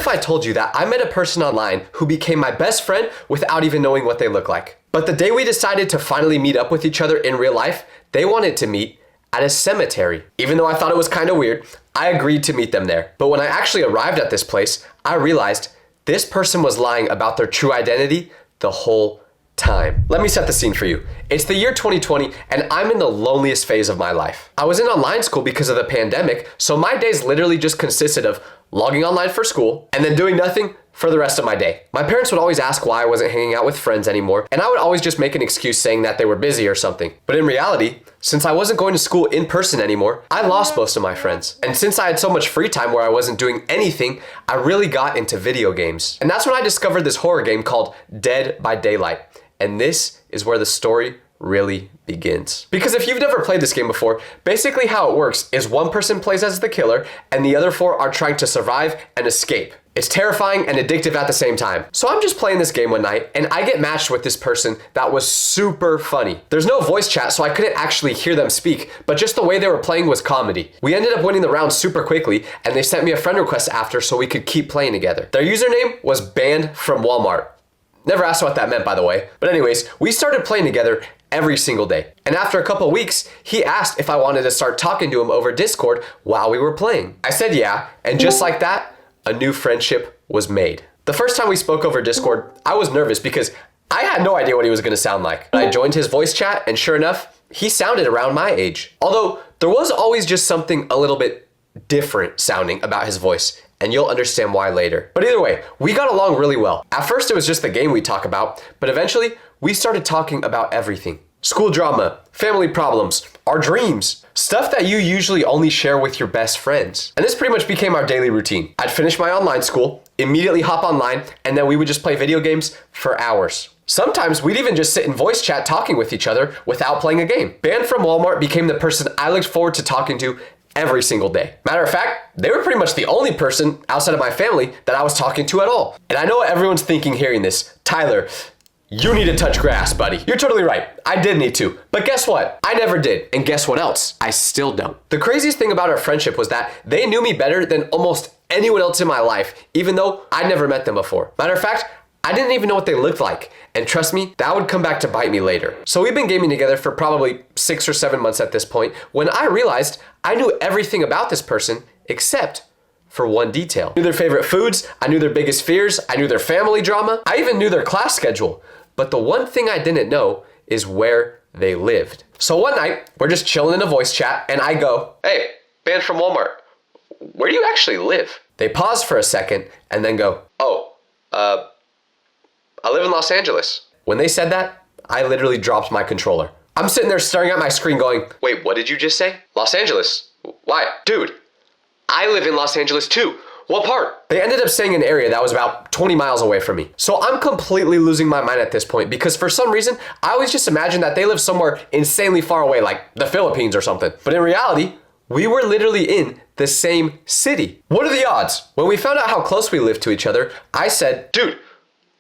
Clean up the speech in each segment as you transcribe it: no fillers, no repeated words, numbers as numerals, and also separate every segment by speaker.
Speaker 1: if I told you that I met a person online who became my best friend without even knowing what they look like? But the day we decided to finally meet up with each other in real life, they wanted to meet at a cemetery. Even though I thought it was kind of weird, I agreed to meet them there. But when I actually arrived at this place, I realized this person was lying about their true identity the whole time. Let me set the scene for you. It's the year 2020 and I'm in the loneliest phase of my life. I was in online school because of the pandemic, so my days literally just consisted of logging online for school and then doing nothing for the rest of my day. My parents would always ask why I wasn't hanging out with friends anymore, and I would always just make an excuse saying that they were busy or something. But in reality, since I wasn't going to school in person anymore, I lost most of my friends. And since I had so much free time where I wasn't doing anything, I really got into video games. And that's when I discovered this horror game called Dead by Daylight. And this is where the story really begins. Because if you've never played this game before, basically how it works is one person plays as the killer and the other four are trying to survive and escape. It's terrifying and addictive at the same time. So I'm just playing this game one night and I get matched with this person that was super funny. There's no voice chat, so I couldn't actually hear them speak, but just the way they were playing was comedy. We ended up winning the round super quickly and they sent me a friend request after so we could keep playing together. Their username was Banned from Walmart. Never asked what that meant, by the way. But anyways, we started playing together every single day. And after a couple weeks, he asked if I wanted to start talking to him over Discord while we were playing. I said yeah, and just like that, a new friendship was made. The first time we spoke over Discord, I was nervous because I had no idea what he was gonna sound like. I joined his voice chat, and sure enough, he sounded around my age. Although, there was always just something a little bit different sounding about his voice, and you'll understand why later. But either way, we got along really well. At first it was just the game we'd talk about, but eventually we started talking about everything. School drama, family problems, our dreams, stuff that you usually only share with your best friends. And this pretty much became our daily routine. I'd finish my online school, immediately hop online, and then we would just play video games for hours. Sometimes we'd even just sit in voice chat talking with each other without playing a game. Banned from Walmart became the person I looked forward to talking to every single day. Matter of fact, they were pretty much the only person outside of my family that I was talking to at all. And I know what everyone's thinking hearing this. Tyler, you need to touch grass, buddy. You're totally right. I did need to. But guess what? I never did. And guess what else? I still don't. The craziest thing about our friendship was that they knew me better than almost anyone else in my life, even though I'd never met them before. Matter of fact, I didn't even know what they looked like. And trust me, that would come back to bite me later. So we've been gaming together for probably 6 or 7 months at this point when I realized I knew everything about this person except for one detail. I knew their favorite foods, I knew their biggest fears, I knew their family drama, I even knew their class schedule. But the one thing I didn't know is where they lived. So one night, we're just chilling in a voice chat and I go, "Hey, Banned from Walmart, where do you actually live?" They pause for a second and then go, "Oh, I live in Los Angeles." When they said that, I literally dropped my controller. I'm sitting there staring at my screen going, "Wait, what did you just say?" "Los Angeles? Why?" "Dude, I live in Los Angeles too. What part?" They ended up saying an area that was about 20 miles away from me. So I'm completely losing my mind at this point because for some reason, I always just imagined that they live somewhere insanely far away, like the Philippines or something. But in reality, we were literally in the same city. What are the odds? When we found out how close we lived to each other, I said, "Dude,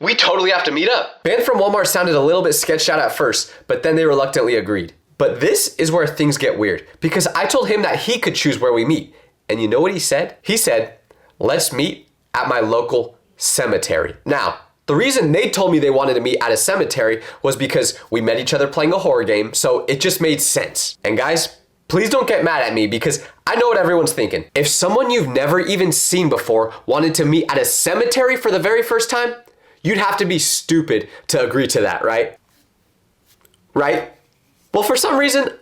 Speaker 1: we totally have to meet up." Banned from Walmart sounded a little bit sketched out at first, but then they reluctantly agreed. But this is where things get weird because I told him that he could choose where we meet. And you know what he said? He said, "Let's meet at my local cemetery." Now, the reason they told me they wanted to meet at a cemetery was because we met each other playing a horror game, so it just made sense. And guys, please don't get mad at me because I know what everyone's thinking. If someone you've never even seen before wanted to meet at a cemetery for the very first time, you'd have to be stupid to agree to that, right? Right? Well, for some reason,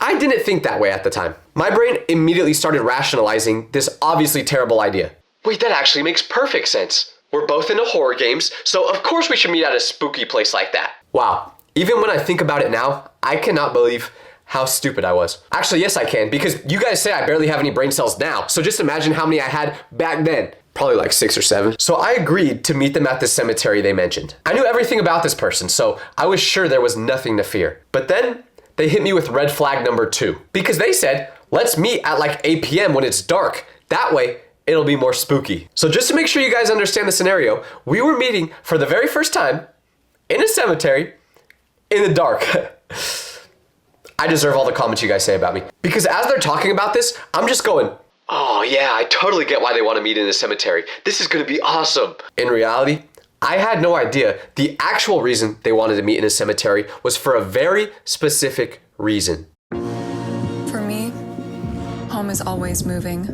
Speaker 1: I didn't think that way at the time. My brain immediately started rationalizing this obviously terrible idea. Wait, that actually makes perfect sense. We're both into horror games, so of course we should meet at a spooky place like that. Wow, even when I think about it now, I cannot believe how stupid I was. Actually, yes I can, because you guys say I barely have any brain cells now, so just imagine how many I had back then. Probably like 6 or 7. So I agreed to meet them at the cemetery they mentioned. I knew everything about this person, so I was sure there was nothing to fear. But then they hit me with red flag number 2 because they said, "Let's meet at like 8 p.m. when it's dark. That way, it'll be more spooky." So just to make sure you guys understand the scenario, we were meeting for the very first time in a cemetery in the dark. I deserve all the comments you guys say about me because as they're talking about this, I'm just going, oh yeah, I totally get why they want to meet in a cemetery. This is going to be awesome. In reality, I had no idea the actual reason they wanted to meet in a cemetery was for a very specific reason.
Speaker 2: For me, home is always moving.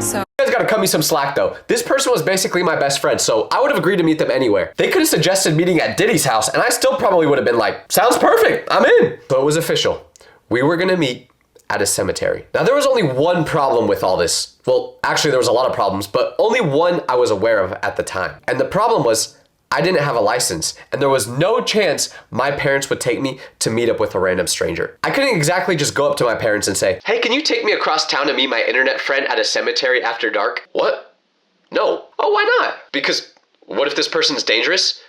Speaker 2: So
Speaker 1: You guys gotta cut me some slack though. This person was basically my best friend, so I would have agreed to meet them anywhere. They could have suggested meeting at Diddy's house, and I still probably would have been like, sounds perfect, I'm in. So it was official. We were gonna meet at a cemetery. Now there was only one problem with all this. Well, actually there was a lot of problems, but only one I was aware of at the time. And the problem was, I didn't have a license, and there was no chance my parents would take me to meet up with a random stranger. I couldn't exactly just go up to my parents and say, hey, can you take me across town to meet my internet friend at a cemetery after dark? What? No. Oh, why not? Because what if this person's dangerous?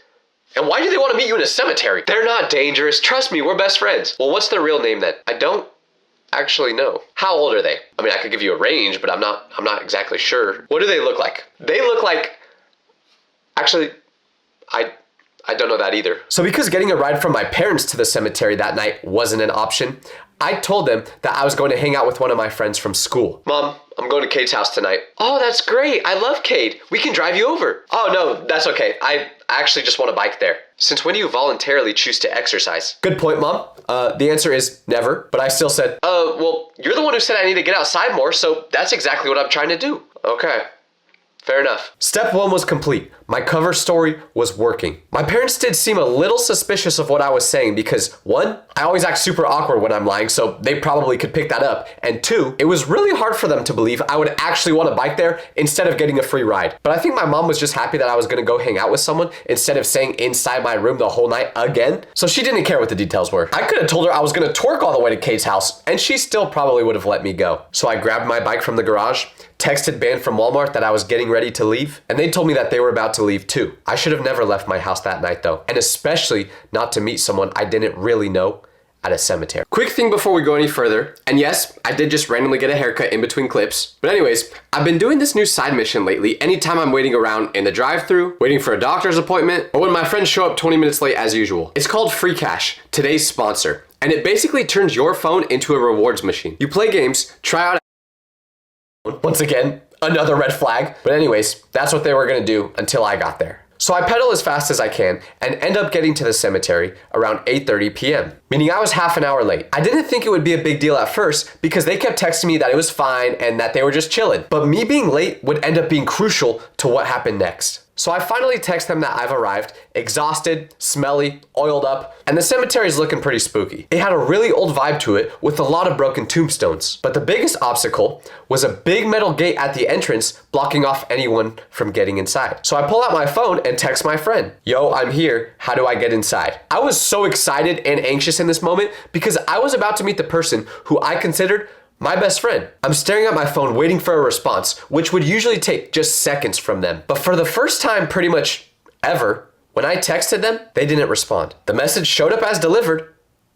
Speaker 1: And why do they want to meet you in a cemetery? They're not dangerous. Trust me, we're best friends. Well, what's their real name then? I don't actually know. How old are they? I mean, I could give you a range, but I'm not exactly sure. What do they look like? They look like, actually, I don't know that either. So because getting a ride from my parents to the cemetery that night wasn't an option, I told them that I was going to hang out with one of my friends from school. Mom, I'm going to Cade's house tonight. Oh, that's great. I love Cade. We can drive you over. Oh, no, that's okay. I actually just want to bike there. Since when do you voluntarily choose to exercise? Good point, Mom. The answer is never, but I still said, well, you're the one who said I need to get outside more, so that's exactly what I'm trying to do. Okay. Fair enough. Step one was complete. My cover story was working. My parents did seem a little suspicious of what I was saying because, one, I always act super awkward when I'm lying, so they probably could pick that up. And two, it was really hard for them to believe I would actually want to bike there instead of getting a free ride. But I think my mom was just happy that I was going to go hang out with someone instead of staying inside my room the whole night again. So she didn't care what the details were. I could have told her I was going to twerk all the way to Cade's house, and she still probably would have let me go. So I grabbed my bike from the garage, texted Band from Walmart that I was getting ready to leave, and they told me that they were about to leave too. I should have never left my house that night though, and especially not to meet someone I didn't really know at a cemetery. Quick thing before we go any further, and yes, I did just randomly get a haircut in between clips, but anyways, I've been doing this new side mission lately anytime I'm waiting around in the drive-thru, waiting for a doctor's appointment, or when my friends show up 20 minutes late as usual. It's called Free Cash, today's sponsor, and it basically turns your phone into a rewards machine. You play games, try out once again, another red flag. But anyways, that's what they were gonna do until I got there. So I pedal as fast as I can and end up getting to the cemetery around 8:30 p.m., meaning I was half an hour late. I didn't think it would be a big deal at first because they kept texting me that it was fine and that they were just chilling. But me being late would end up being crucial to what happened next. So I finally text them that I've arrived, exhausted, smelly, oiled up, and the cemetery's looking pretty spooky. It had a really old vibe to it with a lot of broken tombstones. But the biggest obstacle was a big metal gate at the entrance blocking off anyone from getting inside. So I pull out my phone and text my friend, yo, I'm here, how do I get inside? I was so excited and anxious in this moment because I was about to meet the person who I considered my best friend. I'm staring at my phone waiting for a response, which would usually take just seconds from them. But for the first time pretty much ever, when I texted them, they didn't respond. The message showed up as delivered,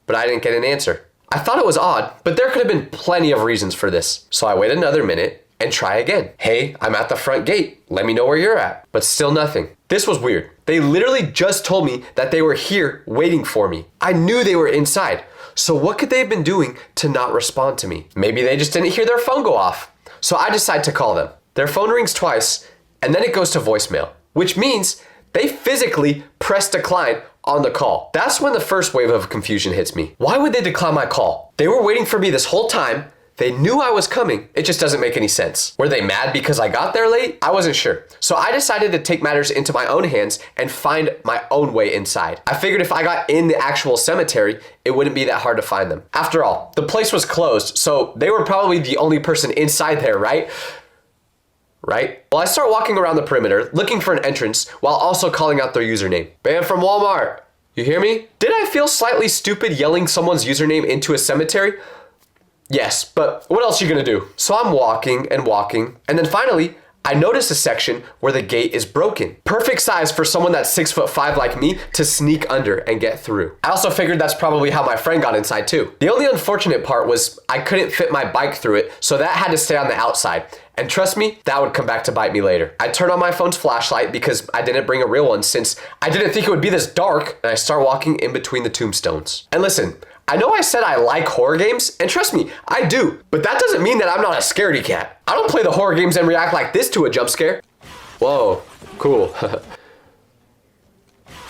Speaker 1: but I didn't get an answer. I thought it was odd, but there could have been plenty of reasons for this. So I wait another minute and try again. Hey, I'm at the front gate. Let me know where you're at. But still nothing. This was weird. They literally just told me that they were here waiting for me. I knew they were inside. So what could they have been doing to not respond to me? Maybe they just didn't hear their phone go off. So I decide to call them. Their phone rings twice, and then it goes to voicemail, which means they physically press decline on the call. That's when the first wave of confusion hits me. Why would they decline my call? They were waiting for me this whole time. They knew I was coming. It just doesn't make any sense. Were they mad because I got there late? I wasn't sure. So I decided to take matters into my own hands and find my own way inside. I figured if I got in the actual cemetery, it wouldn't be that hard to find them. After all, the place was closed, so they were probably the only person inside there, right? Right? Well, I start walking around the perimeter, looking for an entrance, while also calling out their username. Bam from Walmart. You hear me? Did I feel slightly stupid yelling someone's username into a cemetery? Yes, but what else are you gonna do? So I'm walking and walking, and then finally, I notice a section where the gate is broken. Perfect size for someone that's 6'5" like me to sneak under and get through. I also figured that's probably how my friend got inside too. The only unfortunate part was I couldn't fit my bike through it, so that had to stay on the outside. And trust me, that would come back to bite me later. I turn on my phone's flashlight because I didn't bring a real one since I didn't think it would be this dark, and I start walking in between the tombstones. And listen, I know I said I like horror games, and trust me, I do, but that doesn't mean that I'm not a scaredy cat. I don't play the horror games and react like this to a jump scare. Whoa, cool. What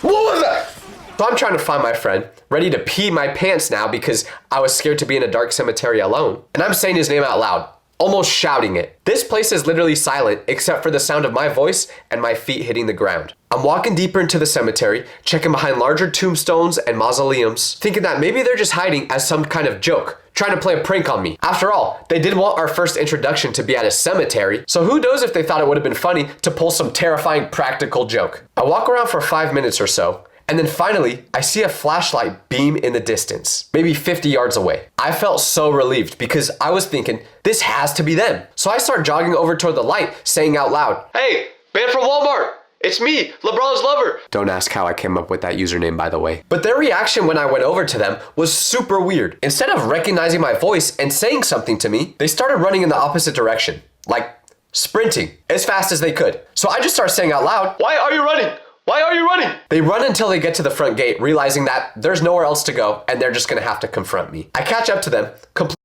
Speaker 1: was that? So I'm trying to find my friend, ready to pee my pants now because I was scared to be in a dark cemetery alone. And I'm saying his name out loud, almost shouting it. This place is literally silent except for the sound of my voice and my feet hitting the ground. I'm walking deeper into the cemetery, checking behind larger tombstones and mausoleums, thinking that maybe they're just hiding as some kind of joke, trying to play a prank on me. After all, they did want our first introduction to be at a cemetery, so who knows if they thought it would have been funny to pull some terrifying practical joke. I walk around for 5 minutes or so, and then finally, I see a flashlight beam in the distance, maybe 50 yards away. I felt so relieved because I was thinking, this has to be them. So I start jogging over toward the light, saying out loud, "Hey, man from Walmart! It's me, LeBron's lover." Don't ask how I came up with that username, by the way. But their reaction when I went over to them was super weird. Instead of recognizing my voice and saying something to me, they started running in the opposite direction, like sprinting as fast as they could. So I just started saying out loud, "Why are you running? Why are you running?" They run until they get to the front gate, realizing that there's nowhere else to go and they're just gonna have to confront me. I catch up to them, completely